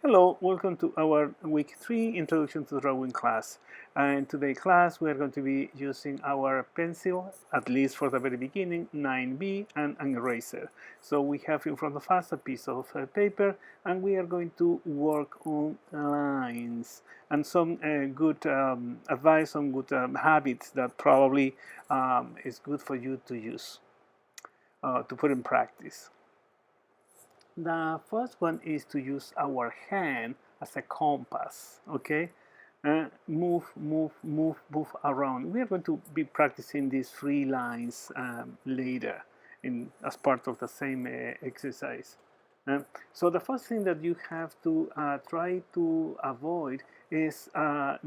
Hello, welcome to our week 3 introduction to drawing class. And today's class we are going to be using our pencil, at least for the very beginning, 9B and an eraser. So we have in front of us a piece of paper and we are going to work on lines and some good advice on good habits that probably is good for you to use, to put in practice. The first one is to use our hand as a compass, okay? Move around. We are going to be practicing these 3 lines later as part of the same exercise. So the first thing that you have to try to avoid is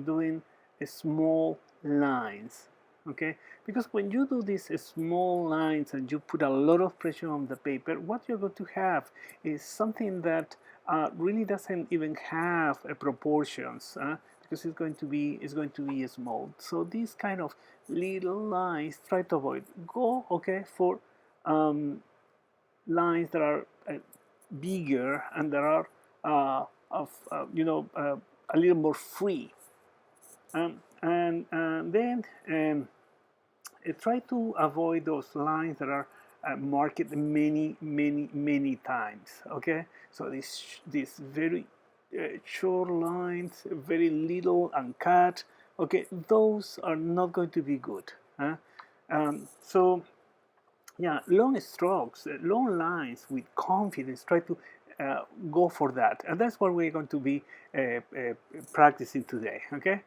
doing small lines, okay? Because when you do these small lines and you put a lot of pressure on the paper, what you're going to have is something that really doesn't even have proportions, because it's going to be small. So these kind of little lines, try to avoid. Go, okay, for lines that are bigger and that are a little more free. And then try to avoid those lines that are marked many times. Okay, so these very short lines, very little and cut. Okay, those are not going to be good. So yeah, long strokes, long lines with confidence. Try to go for that, and that's what we're going to be practicing today. Okay.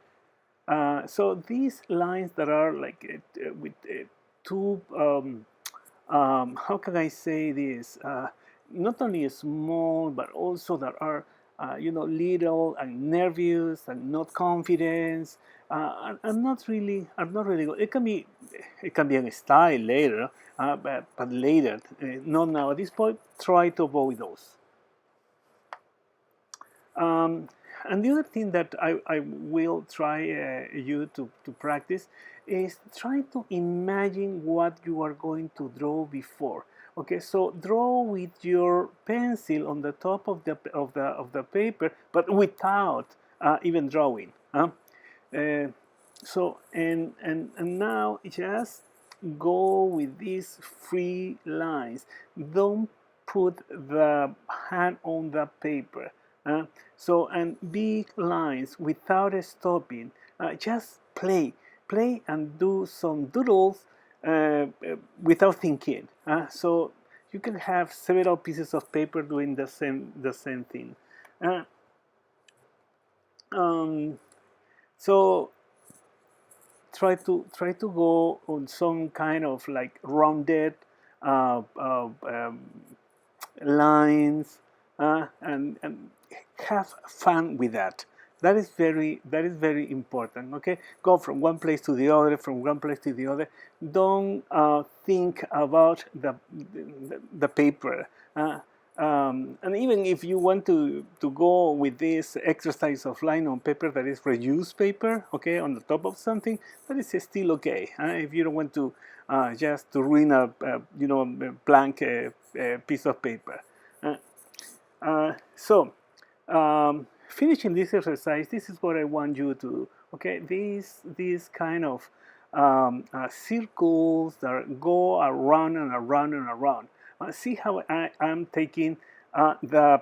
So these lines that are like with two, how can I say this? Not only small, but also that are, little and nervous and not confident. I'm not really good. It can be a style later, but later, not now. At this point, try to avoid those. And the other thing that I will try you to practice is try to imagine what you are going to draw before. Okay, so draw with your pencil on the top of the paper, but without even drawing. So and now just go with these 3 lines. Don't put the hand on the paper. So, and big lines without stopping. Just play and do some doodles without thinking. So you can have several pieces of paper doing the same thing. So try to go on some kind of like rounded lines, and have fun with that. That is very important. Okay, go from one place to the other, from one place to the other. Don't think about the paper. And even if you want to go with this exercise of line on paper that is reused paper, okay, on the top of something, that is still okay. If you don't want to just to ruin a blank piece of paper. So finishing this exercise, this is what I want you to do. Okay, these kind of circles that go around and around and around. See how I'm taking the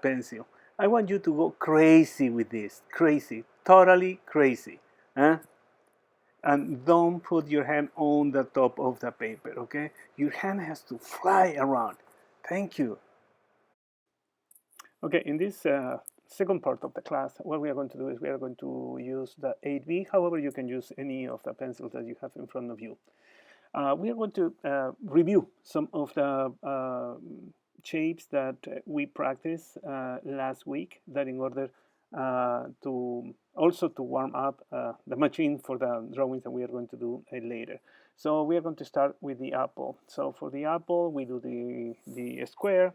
pencil. I want you to go crazy with this, crazy, totally crazy. And don't put your hand on the top of the paper, okay? Your hand has to fly around. Thank you. Okay, in this second part of the class, what we are going to do is we are going to use the 8B. However, you can use any of the pencils that you have in front of you. We are going to review some of the shapes that we practiced last week, that in order to also to warm up the machine for the drawings that we are going to do later. So we are going to start with the apple. So for the apple, we do the square,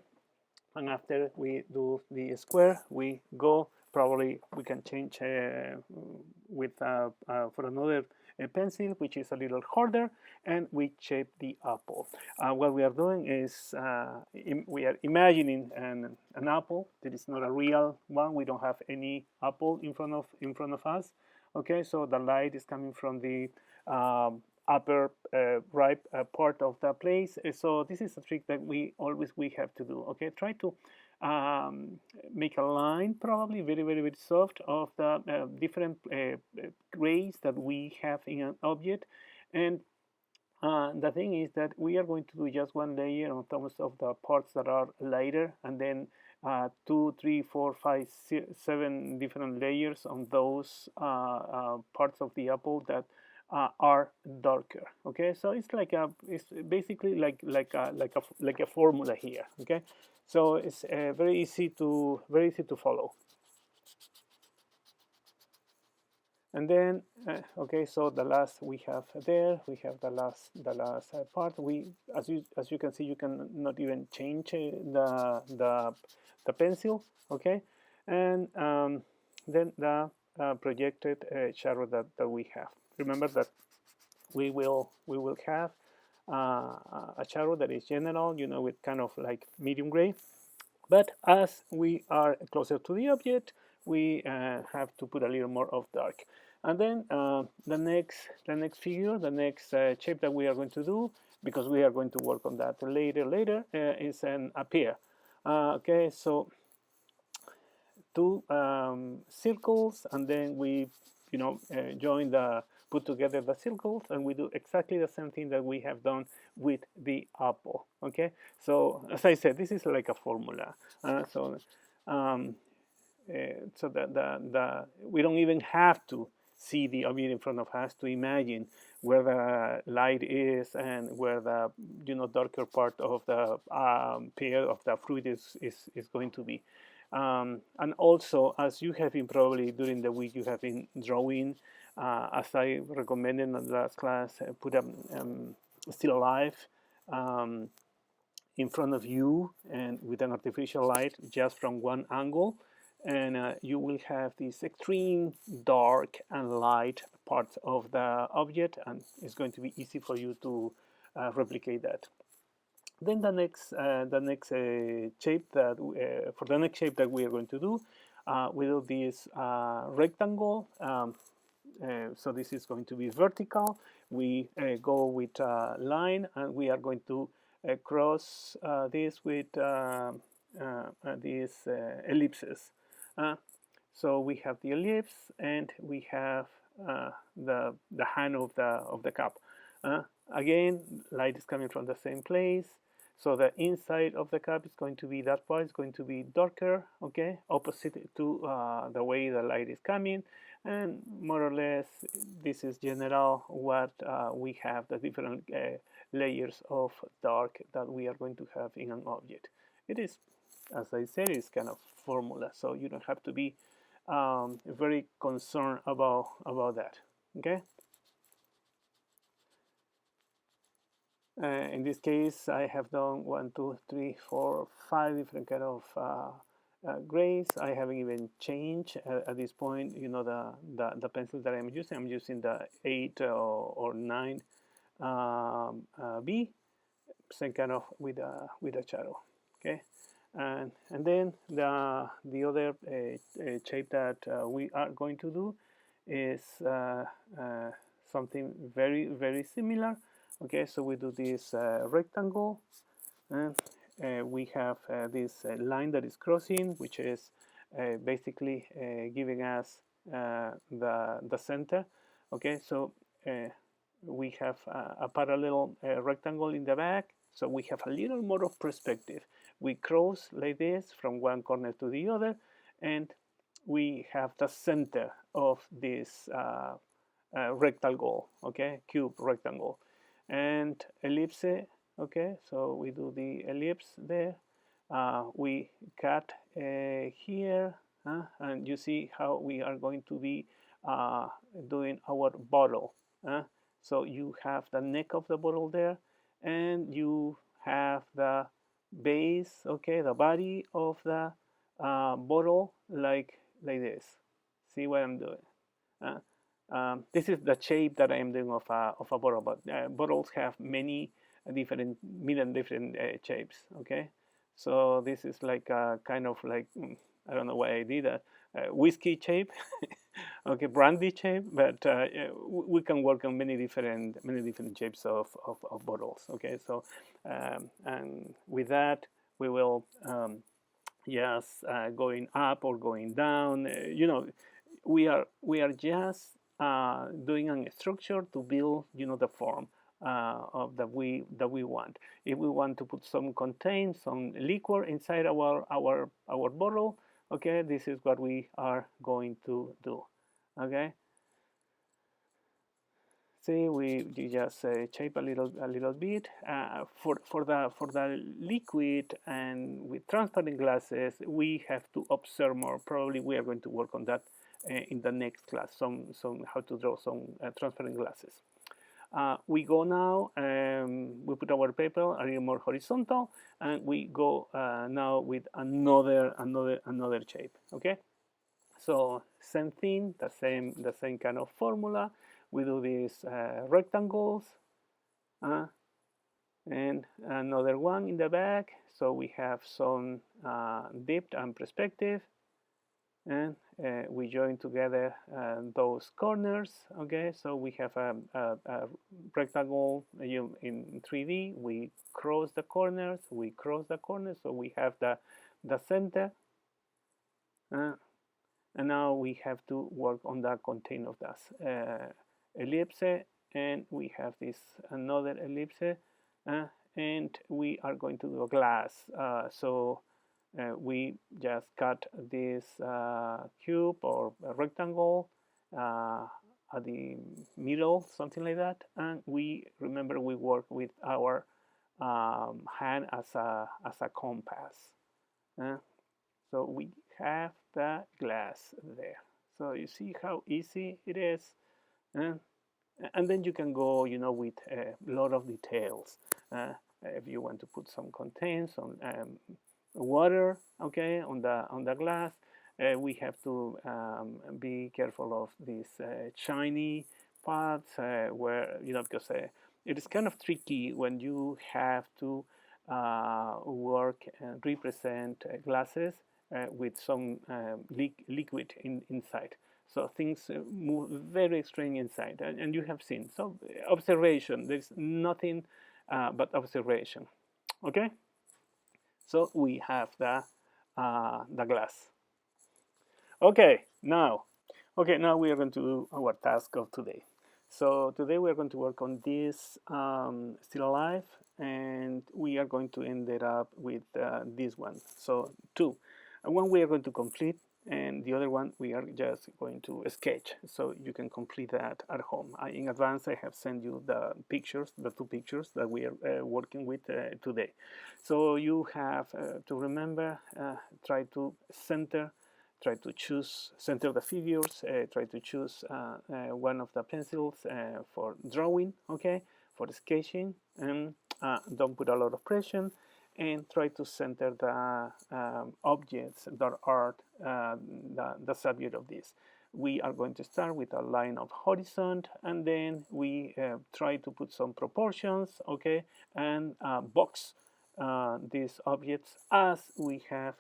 and after we do the square, we go, probably we can change with for another pencil, which is a little harder, and we shape the apple. What we are doing is we are imagining an apple that is not a real one. We don't have any apple in front of us. Okay, so the light is coming from the upper right part of the place. So this is a trick that we have to do. Okay, try to make a line, probably very soft, of the different grays that we have in an object. And the thing is that we are going to do just one layer on top of the parts that are lighter, and then 2, 3, 4, 5, 7 different layers on those parts of the apple that are darker. Okay, so it's basically like a formula here. Okay, so it's very easy to follow. And then okay, so the last we have the last part. We, as you can see, you can not even change the pencil. Okay, and then the projected shadow that we have. Remember that we will have a shadow that is general, with kind of like medium gray. But as we are closer to the object, we have to put a little more of dark. And then the next figure, the next shape that we are going to do, because we are going to work on that later, is an appear. Okay, so two circles, and then we put together the circles, and we do exactly the same thing that we have done with the apple. Okay, so as I said, this is like a formula. So we don't even have to see the object in front of us to imagine where the light is and where the darker part of the pear of the fruit is going to be. And also, as you have been probably during the week, you have been drawing, as I recommended in the last class, put a still life in front of you and with an artificial light just from one angle, and you will have this extreme dark and light parts of the object, and it's going to be easy for you to replicate that. Then the next shape that for the next shape that we are going to do, we do this rectangle. So this is going to be vertical. We go with a line, and we are going to cross this with these ellipses. So we have the ellipse, and we have the hand of the cup. Again, light is coming from the same place. So the inside of the cup is going to be, that part is going to be darker, okay, opposite to the way the light is coming. And more or less, this is general what we have, the different layers of dark that we are going to have in an object. It is, as I said, it's kind of formula, so you don't have to be very concerned about that, okay? In this case, I have done 1, 2, 3, 4, 5 different kind of grays. I haven't even changed at this point, the pencil that I'm using. I'm using the 8 or 9 B, same kind of with a shadow. Okay, and then the other shape that we are going to do is something very similar. Okay, so we do this rectangle, and we have this line that is crossing, which is basically giving us the center. Okay, so we have a parallel rectangle in the back, so we have a little more of perspective. We cross like this from one corner to the other, and we have the center of this rectangle, okay, cube rectangle. And ellipse, okay, so we do the ellipse there. We cut here, and you see how we are going to be doing our bottle. So you have the neck of the bottle there, and you have the base, okay, the body of the bottle like this. See what I'm doing? this is the shape that I am doing of a bottle, but bottles have many different shapes. Okay, so this is like a kind of like I don't know why I did a whiskey shape, okay, brandy shape, but we can work on many different shapes of bottles. Okay, so and with that we will just going up or going down. We are just doing a structure to build the form of that we want. If we want to put some contain some liquor inside our bottle, okay, this is what we are going to do. Okay, see, we just shape a little bit for the liquid, and with transparent glasses we have to observe more. Probably we are going to work on that in the next class, some how to draw some transparent glasses. We go now, we put our paper a little more horizontal, and we go now with another shape. Okay, so same thing, the same kind of formula. We do these rectangles, and another one in the back. So we have some depth and perspective, and we join together those corners. Okay, so we have a rectangle in 3D. We cross the corners, so we have the center, and now we have to work on the content of that ellipse, and we have this another ellipse, and we are going to do a glass. So we just cut this cube or a rectangle at the middle, something like that, and we work with our hand as a compass. So we have the glass there. So you see how easy it is, and then you can go, with a lot of details. If you want to put some content, some water, okay, on the glass, we have to be careful of these shiny parts where because it is kind of tricky when you have to work and represent glasses with some liquid inside. So things move very strange inside, and you have seen. So observation, there's nothing but observation. Okay, so we have the glass. Okay, now we are going to do our task of today. So today we are going to work on this still alive, and we are going to end it up with this one. So two. One we are going to complete, and the other one we are just going to sketch, so you can complete that at home. In advance I have sent you the two pictures that we are working with today. So you have to remember, try to center the figures, try to choose one of the pencils for drawing, okay, for sketching, and don't put a lot of pressure, and try to center the objects that are the subject of this. We are going to start with a line of horizon, and then we try to put some proportions, okay, and box these objects as we have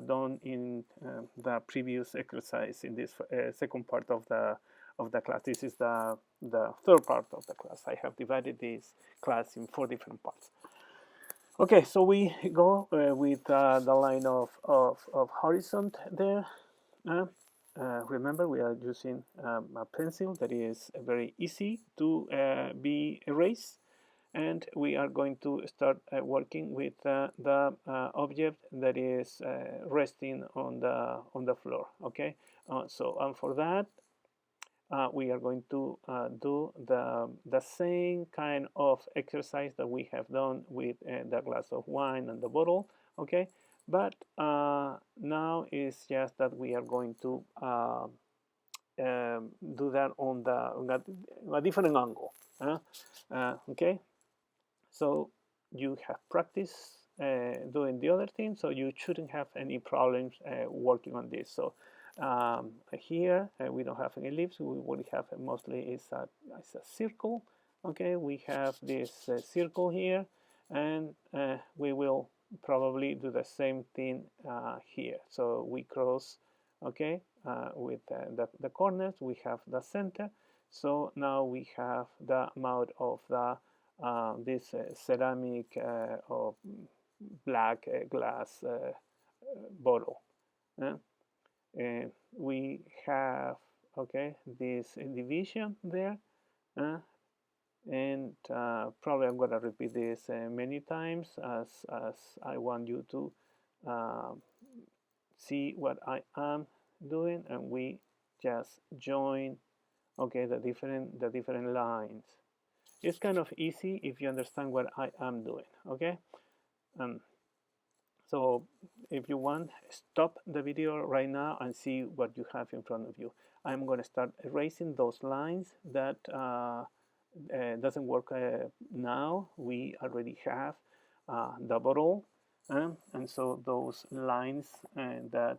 done in the previous exercise in this second part of the class. This is the third part of the class. I have divided this class in 4 different parts. Okay, so we go with the line of horizon there. Remember, we are using a pencil that is very easy to be erased, and we are going to start working with the object that is resting on the floor. Okay, so for that, we are going to do the same kind of exercise that we have done with the glass of wine and the bottle, okay, but now it's just that we are going to do that on a different angle. Okay, so you have practiced doing the other thing, so you shouldn't have any problems working on this. So Here we don't have any leaves. What we have mostly is a circle. Okay, we have this circle here, and we will probably do the same thing here. So we cross, okay, with the corners. We have the center. So now we have the mouth of the this ceramic or black glass bottle. We have, okay, this division there, and probably I'm going to repeat this many times as I want you to see what I am doing, and we just join, okay, the different lines. It's kind of easy if you understand what I am doing, okay. So if you want, stop the video right now and see what you have in front of you. I'm going to start erasing those lines that doesn't work now. We already have the bottle, and so those lines that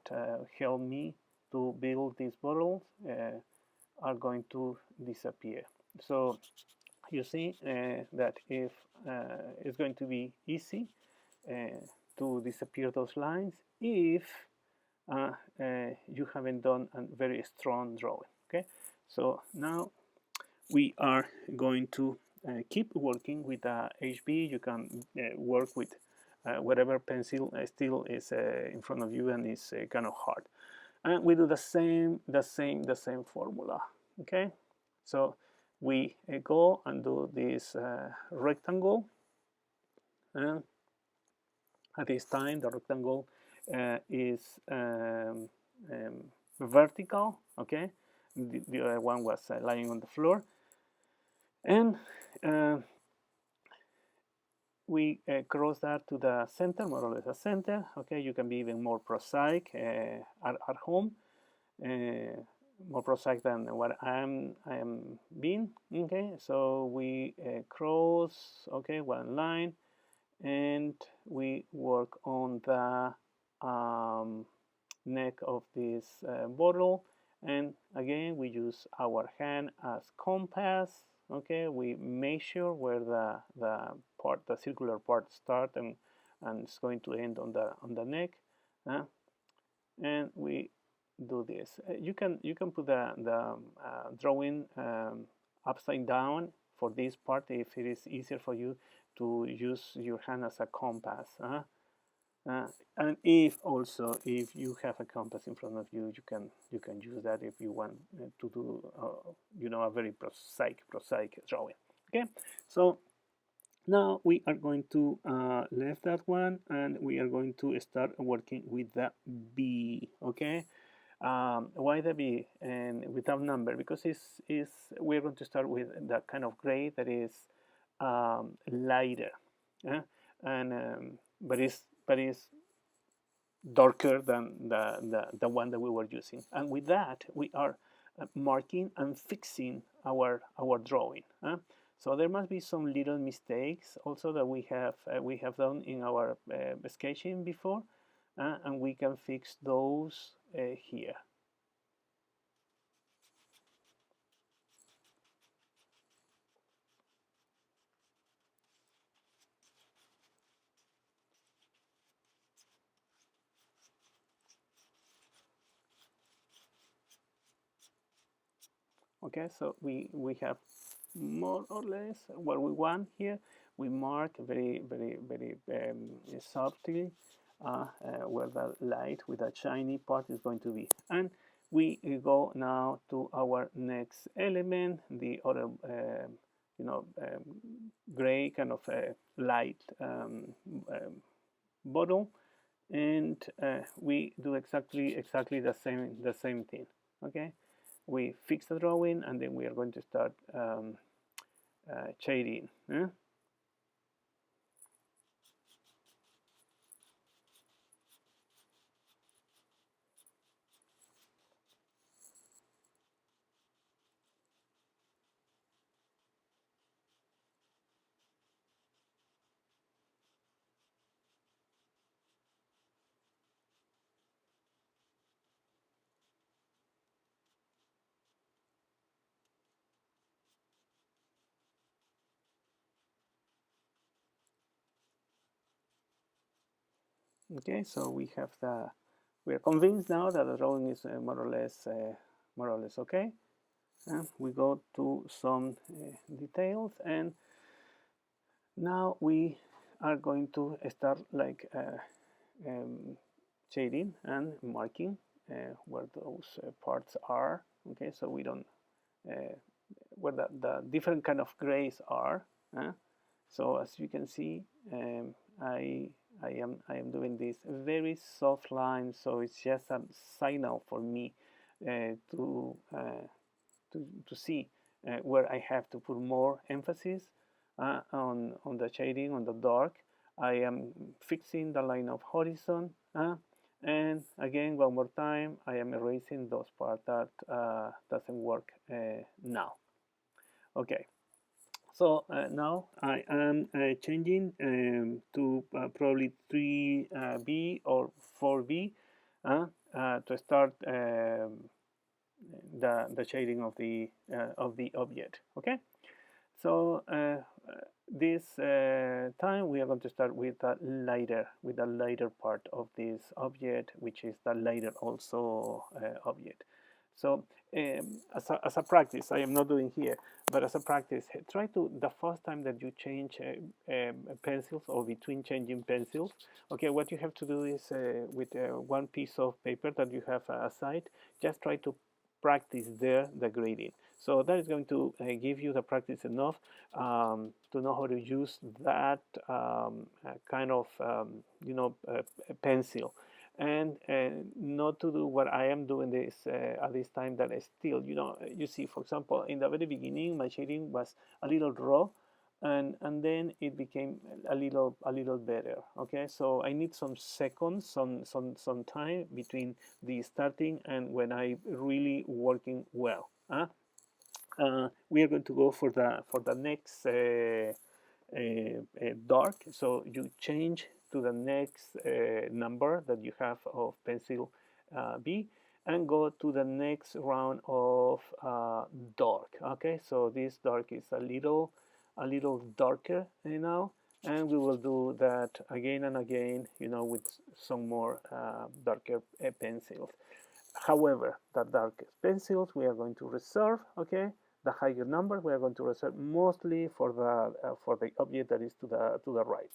help me to build these bottles are going to disappear. So you see that if it's going to be easy to disappear those lines if you haven't done a very strong drawing. Okay, so now we are going to keep working with HB. You can work with whatever pencil still is in front of you and is kind of hard. And we do the same formula. Okay, so we go and do this rectangle, and at this time the rectangle is vertical. Okay, the other one was lying on the floor, and we cross that to the center, more or less the center. Okay, you can be even more prosaic at home, more prosaic than what I am being. Okay, so we cross, okay, one line, and we work on the neck of this bottle, and again we use our hand as compass. Okay, we measure where the circular part starts and it's going to end on the neck, and we do this. You can put the drawing upside down for this part if it is easier for you to use your hand as a compass. And if you have a compass in front of you, you can use that if you want to do a very prosaic drawing. Okay, so now we are going to leave that one, and we are going to start working with the B. Okay, why the B and without number? Because we're going to start with that kind of gray that is lighter, and but it's darker than the one that we were using. And with that, we are marking and fixing our drawing. So there must be some little mistakes also that we have done in our sketching before, and we can fix those here. Okay, so we have more or less what we want here. We mark very softly where the light with the shiny part is going to be, and we go now to our next element, the other gray kind of light bottle, and we do exactly the same thing. Okay, we fix the drawing, and then we are going to start shading. Okay, so we are convinced now that the drawing is more or less okay. We go to some details, and now we are going to start like um, shading and marking where those parts are. Okay, so we don't where the different kind of grays are. So as you can see, I I am doing this very soft line, so it's just a signal for me to to see where I have to put more emphasis on the shading, on the dark. I am fixing the line of horizon, and again, one more time, I am erasing those parts that doesn't work now. Okay, so now I am changing to probably 3B or 4B to start the shading of the object. Okay, so this time we are going to start with the lighter part of this object, which is the lighter also object. So as a practice, I am not doing here, but as a practice, try to the first time that you change pencils or between changing pencils. Okay, what you have to do is with one piece of paper that you have aside, just try to practice there the grading. So that is going to give you the practice enough to know how to use that kind of pencil, and not to do what I am doing this at this time. That is still, you see, for example, in the very beginning, my shading was a little raw, and then it became a little better. Okay, so I need some seconds, some time between the starting and when I really working well. We are going to go for the next dark. So you change to the next number that you have of pencil B, and go to the next round of dark. Okay, so this dark is a little darker now, and we will do that again and again, with some more darker pencils. However, the darkest pencils we are going to reserve. Okay, the higher number we are going to reserve mostly for the object that is to the right.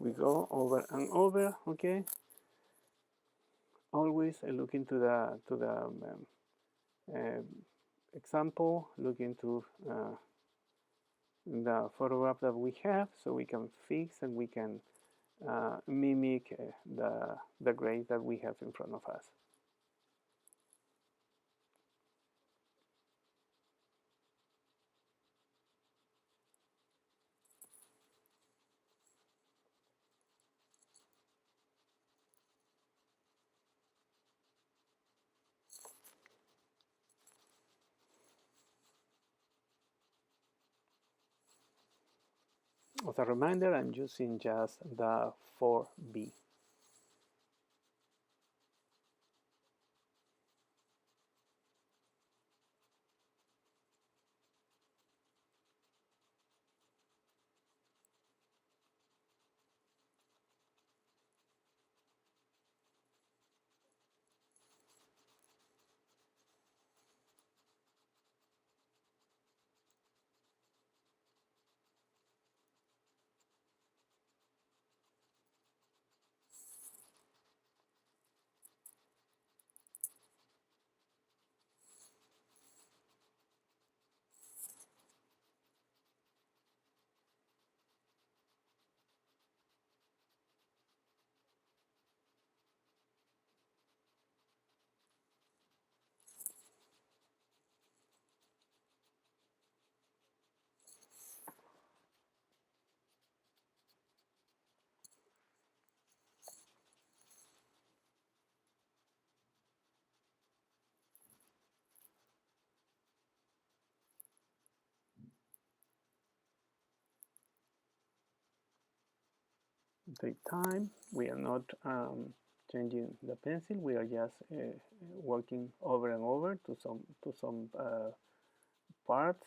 We go over and over. Okay, always look into the uh, example, look into the photograph that we have, so we can fix and we can mimic the grade that we have in front of us. As a reminder, I'm using just the 4B. take time. We are not changing the pencil. We are just working over and over to some parts.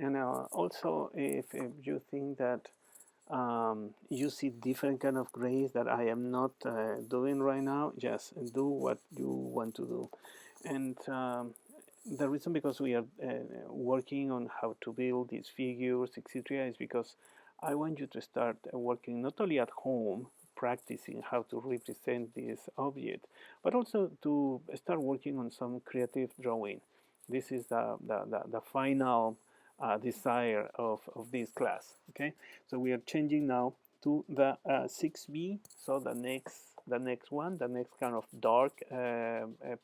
And also, if you think that you see different kind of grays that I am not doing right now, just do what you want to do. And the reason because we are working on how to build these figures, etc., is because I want you to start working not only at home, practicing how to represent this object, but also to start working on some creative drawing. This is the final desire of this class. Okay, so we are changing now to the 6B. So the next one, the next kind of dark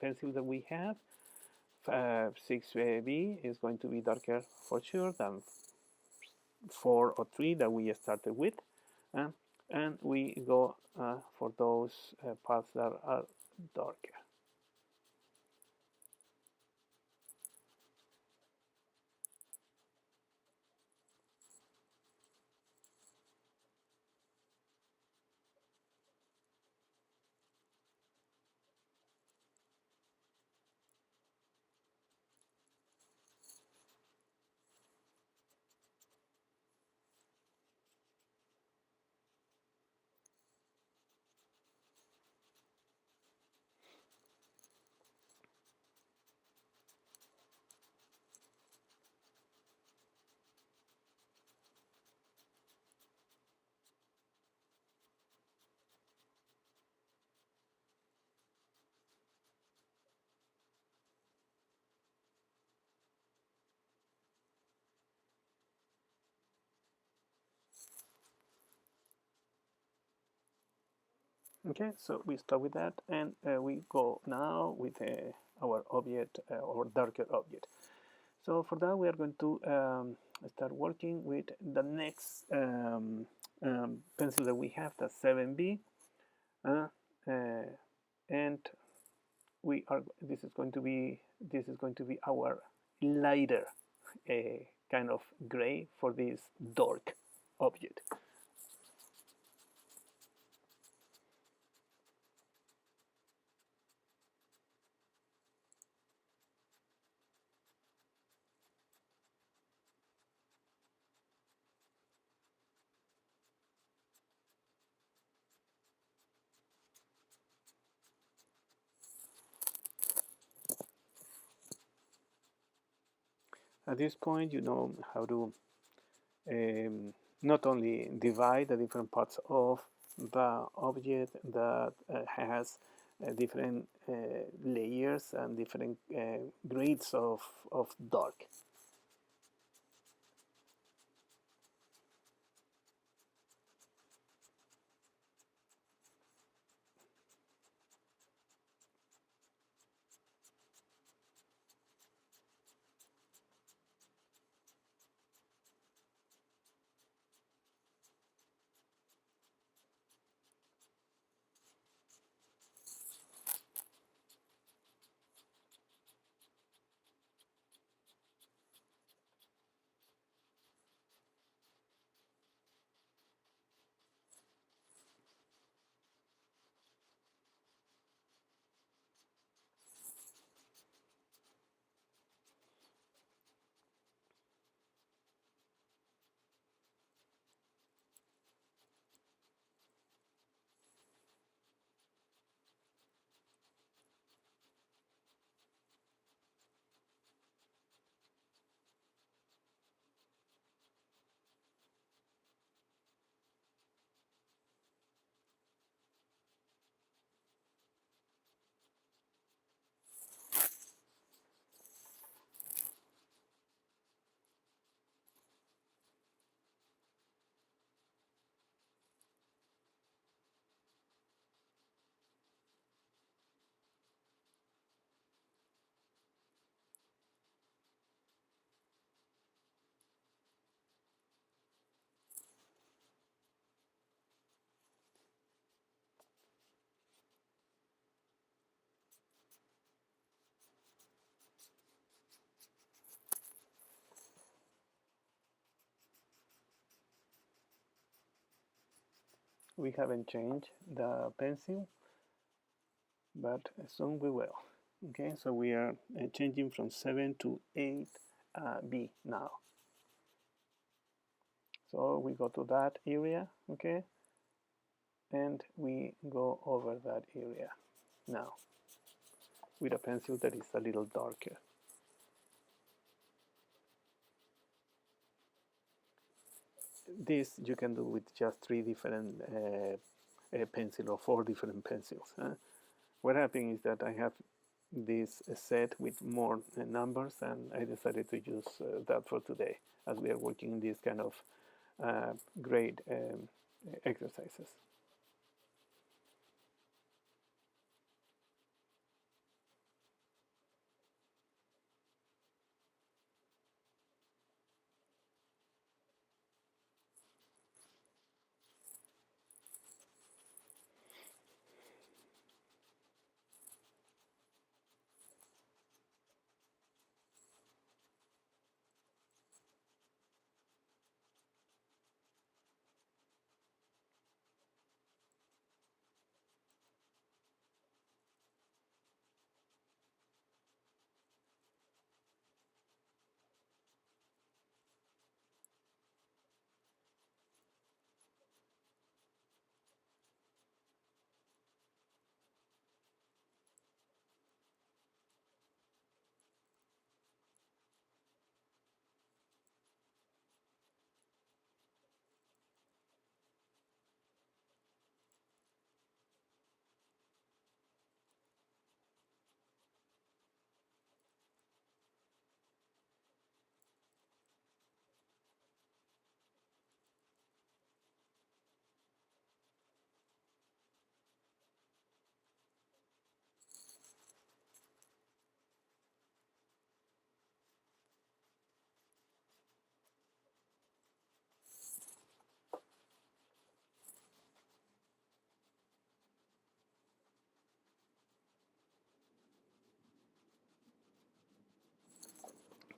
pencil that we have, 6B is going to be darker for sure than 4 or 3 that we started with, and we go for those parts that are darker. Okay, so we start with that, and we go now with our object or darker object. So for that, we are going to start working with the next pencil that we have, the 7B, uh, and we are. This is going to be our lighter kind of gray for this dark object. At this point, you know how to not only divide the different parts of the object that has different layers and different grades of dark. We haven't changed the pencil, but soon we will. Okay, so we are changing from 7 to 8B now. So we go to that area, okay, and we go over that area now with a pencil that is a little darker. This you can do with just 3 different pencils or 4 different pencils. What happened is that I have this set with more numbers, and I decided to use that for today as we are working in these kind of grade exercises.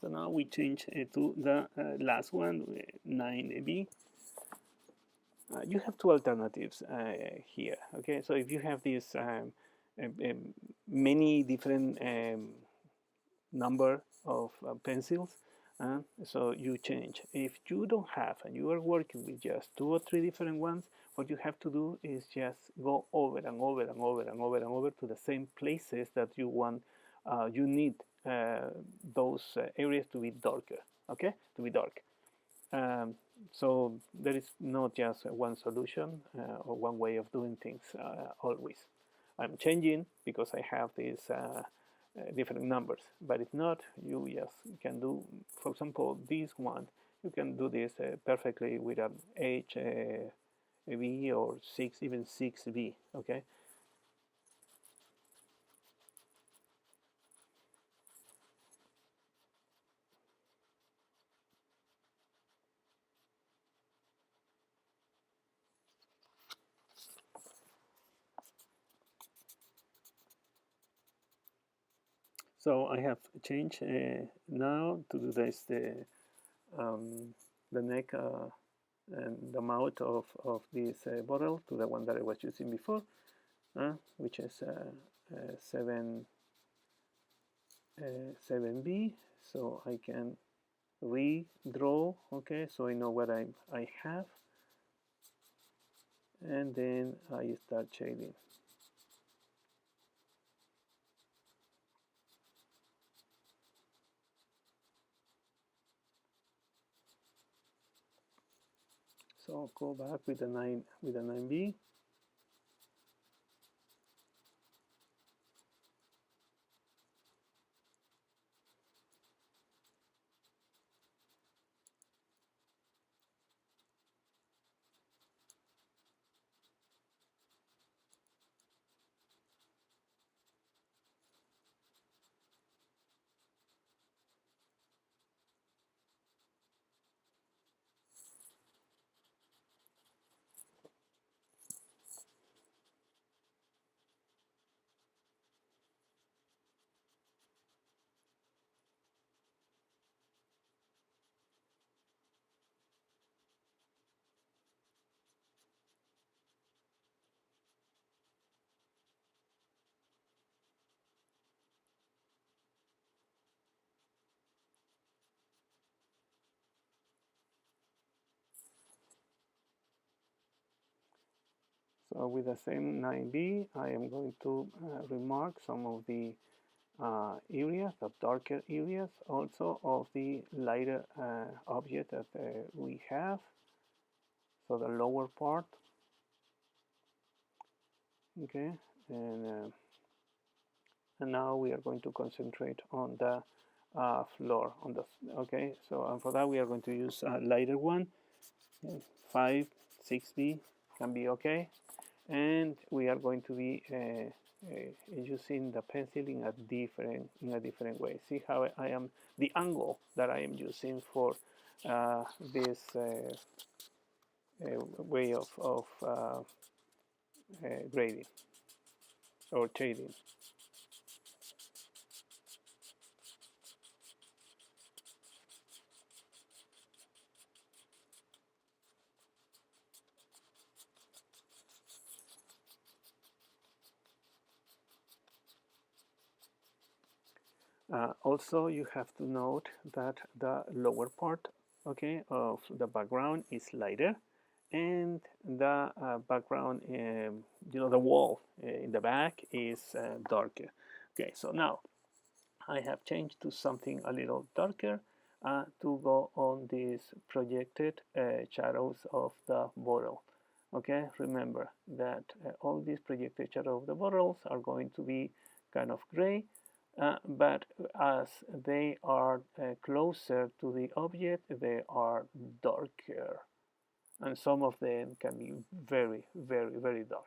So now we change to the last one, 9B. You have two alternatives here. Okay, so if you have these many different number of pencils, so you change. If you don't have and you are working with just 2 or 3 different ones, what you have to do is just go over and over and over and over and over to the same places that you want. You need those areas to be darker. Okay, to be dark. Um, so there is not just one solution or one way of doing things always. I'm changing because I have these different numbers, but if not, you just can do, for example, this one. You can do this perfectly with an HV or 6, even 6B. Okay. So I have changed now to do this the neck and the mouth of this bottle to the one that I was using before, which is 7B. So I can redraw, okay, so I know what I have, and then I start shading. So go back with the 9B. So with the same 9B, I am going to remark some of the areas, the darker areas, also of the lighter object that we have. So the lower part, okay, and now we are going to concentrate on the floor, on the, okay. So for that we are going to use a lighter one, 5, 6B can be okay, and we are going to be using the pencil in a different way. See how I am, the angle that I am using for this way of grading or shading. Also, you have to note that the lower part, okay, of the background is lighter, and the background, the wall in the back is darker. Okay, so now I have changed to something a little darker to go on these projected shadows of the bottle. Okay, remember that all these projected shadows of the bottles are going to be kind of gray, but as they are closer to the object, they are darker, and some of them can be very, very, very dark.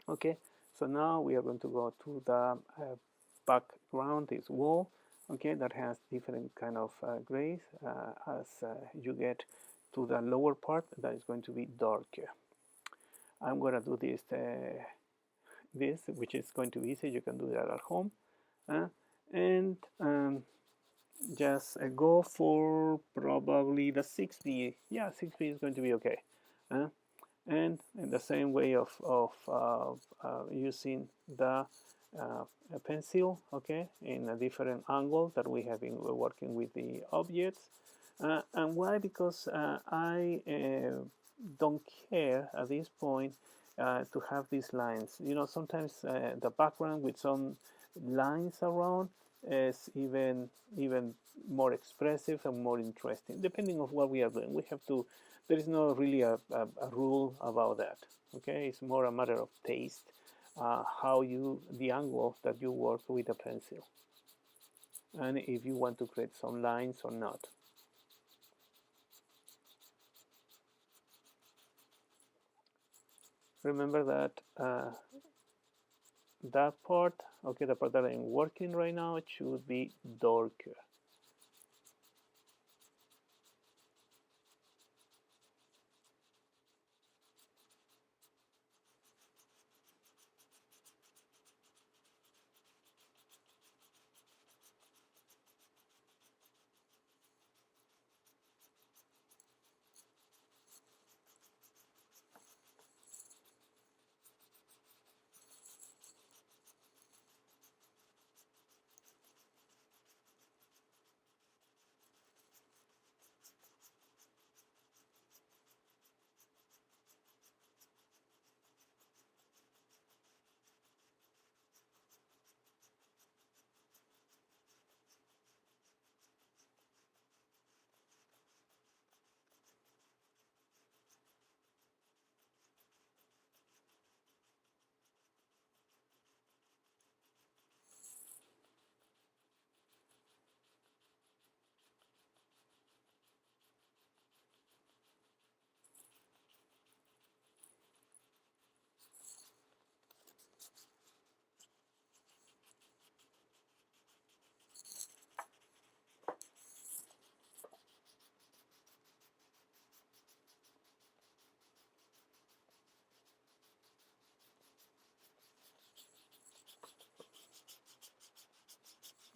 Okay, so now we are going to go to the background, this wall, okay, that has different kind of grays. As you get to the lower part, that is going to be darker. I'm going to do this, which is going to be easy. You can do that at home, and just go for probably the 6B. Yeah, 6B is going to be okay. And in the same way of using the pencil, okay, in a different angle that we have been working with the objects. And why? Because I don't care at this point to have these lines. Sometimes the background with some lines around is even more expressive and more interesting, depending on what we are doing. We have to. There is no really a rule about that. Okay, it's more a matter of taste, the angle that you work with a pencil, and if you want to create some lines or not. Remember that that part, okay, the part that I'm working right now, it should be darker.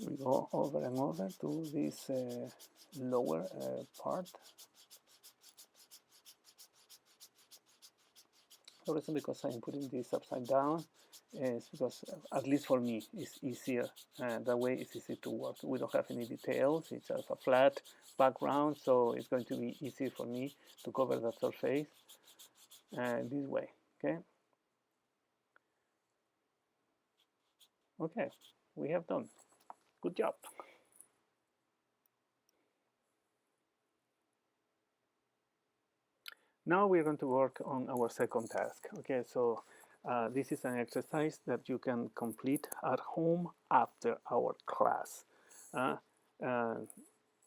We go over and over to this lower part. The reason because I'm putting this upside down is because, at least for me, it's easier. That way it's easy to work. We don't have any details. It's just a flat background, so it's going to be easy for me to cover that surface this way. Okay. Okay, we have done. Good job. Now we're going to work on our second task. Okay, so this is an exercise that you can complete at home after our class.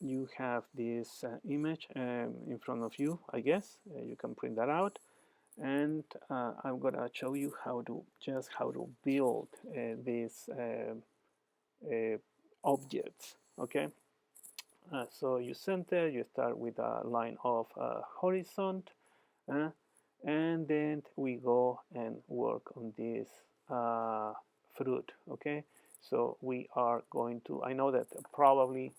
You have this image in front of you, I guess. You can print that out. And I'm gonna show you how to build these objects. Okay, so you center. You start with a line of horizon, and then we go and work on this fruit. Okay, so we are going to, I know that probably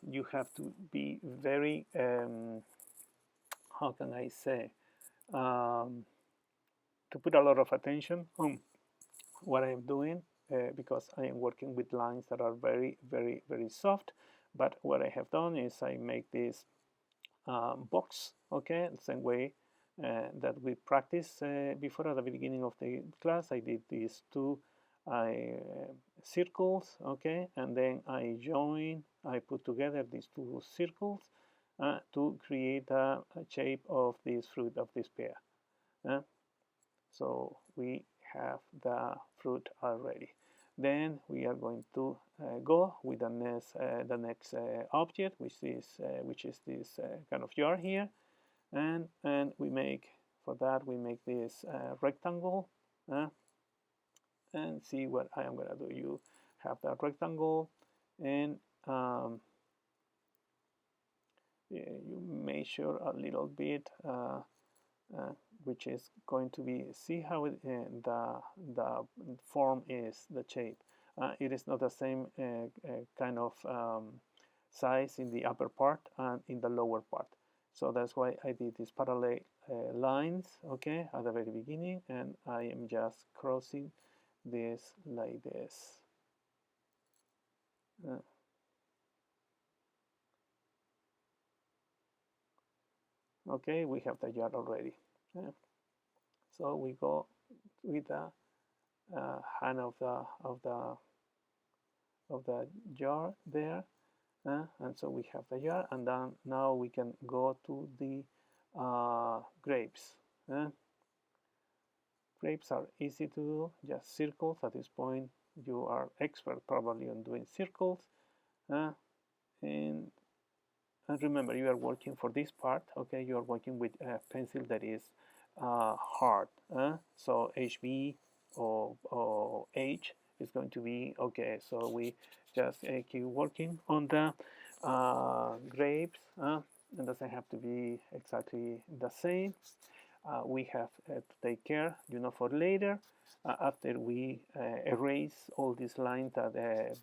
you have to be very how can I say, to put a lot of attention on what I'm doing, because I am working with lines that are very, very, very soft. But what I have done is I make this box, okay, the same way that we practiced before at the beginning of the class. I did these two circles, okay, and then I put together these two circles to create a shape of this fruit, of this pear. So we have the fruit already. Then we are going to go with the next object, which is this kind of jar here, and we make, for that we make this rectangle, and see what I am gonna do. You have that rectangle, and you measure a little bit, which is going to be, see how the form is, the shape. It is not the same kind of size in the upper part and in the lower part. So that's why I did these parallel lines, okay, at the very beginning, and I am just crossing this like this. Okay, we have the jar already. So we go with the hand of the jar there, and so we have the jar, and then now we can go to the grapes. Grapes are easy to do, just circles. At this point, you are expert probably on doing circles, and remember, you are working for this part. Okay, you are working with a pencil that is hard. So HB or H is going to be okay. So we just keep working on the grapes. It doesn't have to be exactly the same. We have to take care, for later. After we erase all these lines that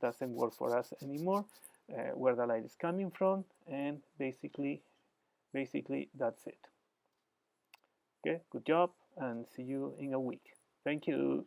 doesn't work for us anymore, where the light is coming from, and basically that's it. Okay, good job, and see you in a week. Thank you.